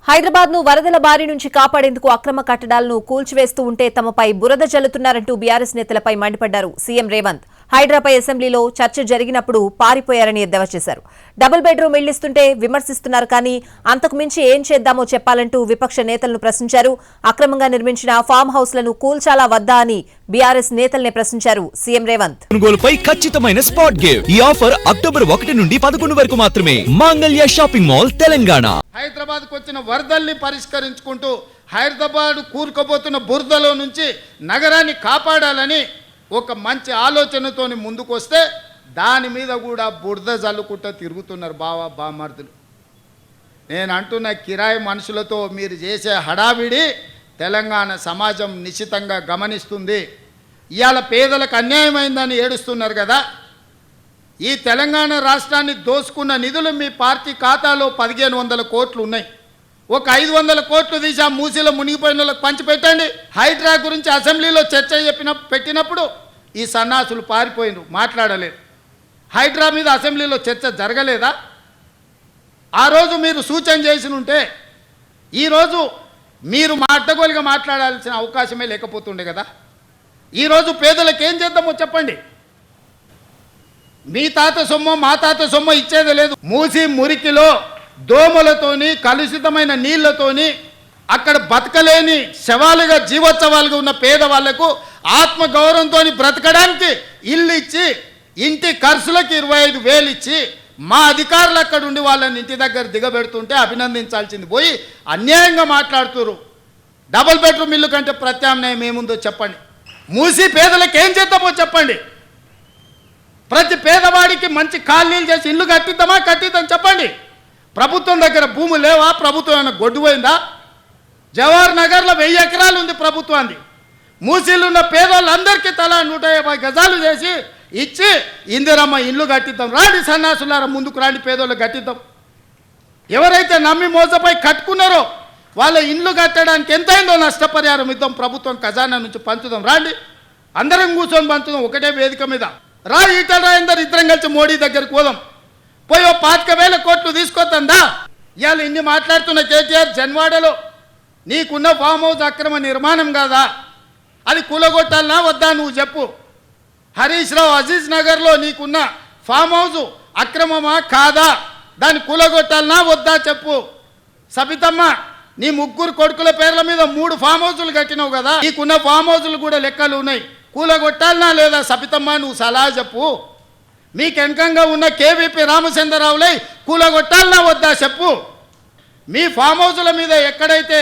హైదరాబాద్ ను వరదల బారి నుంచి కాపాడేందుకు అక్రమ కట్టడాలను కూల్చివేస్తూ ఉంటే తమపై బురద జల్లుతున్నారంటూ బీఆర్ఎస్ నేతలపై మండిపడ్డారు సీఎం రేవంత్. హైడ్రాపై అసెంబ్లీలో చర్చ జరిగినప్పుడు పారిపోయారని ఎద్దేవా చేశారు. డబుల్ బెడ్రూమ్ ఇళ్లిస్తుంటే విమర్శిస్తున్నారు, కానీ అంతకు మించి ఏం చేద్దామో చెప్పాలంటూ విపక్ష నేతలను ప్రశ్నించారు. అక్రమంగా నిర్మించిన ఫామ్ హౌస్లను కూల్చాలా వద్దా అని బీఆర్ఎస్ నేతల్ని ప్రశ్నించారు సీఎం రేవంత్. కొనుగోలుపై ఖచ్చితమైన స్పాట్ గిఫ్ట్. ఈ ఆఫర్ అక్టోబర్ 1 నుండి 11 వరకు మాత్రమే. మాంగళ్య షాపింగ్ మాల్, తెలంగాణ. హైదరాబాద్కు వచ్చిన వరదల్ని పరిష్కరించుకుంటూ హైదరాబాద్ కూరుకుపోతున్న బురదలో నుంచి నగరాన్ని కాపాడాలని ఒక మంచి ఆలోచనతోని ముందుకు వస్తే దాని మీద కూడా బురద జల్లుకుంటూ తిరుగుతున్నారు బామర్దులు. నేను అంటున్న కిరాయి మనుషులతో మీరు చేసే హడావిడి తెలంగాణ సమాజం నిశ్చితంగా గమనిస్తుంది. ఇవాళ పేదలకు అన్యాయమైందని ఏడుస్తున్నారు కదా. ఈ తెలంగాణ రాష్ట్రాన్ని దోసుకున్న నిధులు మీ పార్టీ ఖాతాలో 1500 కోట్లు ఉన్నాయి. ఒక 500 కోట్లు తీసి ఆ మూసీలో మునిగిపోయిన వాళ్ళకి పంచిపెట్టండి. హైడ్రా గురించి అసెంబ్లీలో చర్చ పెట్టినప్పుడు ఈ సన్నాసులు పారిపోయినరు, మాట్లాడలేదు. హైడ్రా మీద అసెంబ్లీలో చర్చ జరగలేదా? ఆ రోజు మీరు సూచన చేసి ఉంటే ఈరోజు మీరు అడ్డగోలుగా మాట్లాడాల్సిన అవకాశమే లేకపోతుండే కదా. ఈరోజు పేదలకు ఏం చేద్దామో చెప్పండి. మీ తాత సొమ్మ మా తాత సొమ్మ ఇచ్చేది లేదు. మూసి మురికిలో దోమలతోని కలుషితమైన నీళ్లతోని అక్కడ బతకలేని శవాలుగా జీవోత్సవాలుగా ఉన్న పేదవాళ్లకు ఆత్మగౌరవంతో బ్రతకడానికి ఇల్లు ఇచ్చి ఇంటి ఖర్చులకు 25,000 ఇచ్చి మా అధికారులు అక్కడ ఉండి వాళ్ళని ఇంటి దగ్గర దిగబెడుతుంటే అభినందించాల్సింది పోయి అన్యాయంగా మాట్లాడుతున్నారు. డబుల్ బెడ్రూమ్ ఇల్లు కంటే ప్రత్యామ్నాయం ఏముందో చెప్పండి. మూసి పేదలకు ఏం చేద్దామో చెప్పండి. ప్రతి పేదవాడికి మంచి కాలనీలు చేసి ఇల్లు కట్టిద్దాం చెప్పండి. ప్రభుత్వం దగ్గర భూములు లేవా? ప్రభుత్వం ఏమైనా గొడ్డుపోయిందా? జవహర్ నగర్లో 1000 ఎకరాలు ఉంది ప్రభుత్వాన్ని. మూసీలు ఉన్న పేదవాళ్ళందరికీ తలా 150 గజాలు చేసి ఇచ్చి ఇందిరమ్మ ఇల్లు కట్టిద్దాం. రాండి సన్నాసులారా, ముందుకు రాండి, పేదోళ్ళు కట్టిద్దాం. ఎవరైతే నమ్మి మోసపోయి కట్టుకున్నారో వాళ్ళ ఇల్లు కట్టడానికి ఎంతైందో నష్టపరిహారం ఇద్దాం, ప్రభుత్వం ఖజానా నుంచి పంచుదాం. రాండి, అందరం కూర్చొని పంచుదాం ఒకటే వేదిక మీద. రా ఈటల రాజేందర్, ఇద్దరం కలిసి మోడీ దగ్గరికి పోదాం. పోయి 25,000 కోట్లు తీసుకొద్దా. ఇవాళ ఇన్ని మాట్లాడుతున్న కేటీఆర్, జన్వాడలో నీకున్న ఫామ్ హౌస్ అక్రమ నిర్మాణం కాదా? అది కూలగొట్టాలనా వద్దా నువ్వు చెప్పు. హరీష్ రావు అజీజ్ నగర్లో నీకున్న ఫామ్ హౌస్ అక్రమమా కాదా? దాన్ని కూలగొట్టాలనా వద్దా చెప్పు. సబితమ్మ, నీ 3 కొడుకుల పేర్ల మీద 3 ఫామ్ హౌసులు కట్టినావు కదా, నీకున్న ఫామ్ హౌసులు కూడా లెక్కలు ఉన్నాయి. కూలగొట్టాలనా లేదా సబితమ్మ, నువ్వు సలహా చెప్పు. మీకు వెనకంగా ఉన్న కేవీపీ రామచంద్రరావులై కూలగొట్టాలనా వద్దా చెప్పు. మీ ఫామ్ హౌసుల మీద ఎక్కడైతే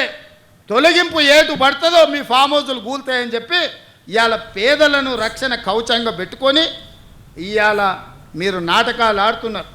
తొలగింపు ఏటు పడుతుందో మీ ఫామ్ హౌసులు కూలుతాయని చెప్పి ఇవాళ పేదలను రక్షణ కవచంగా పెట్టుకొని ఇవాళ మీరు నాటకాలు ఆడుతున్నారు.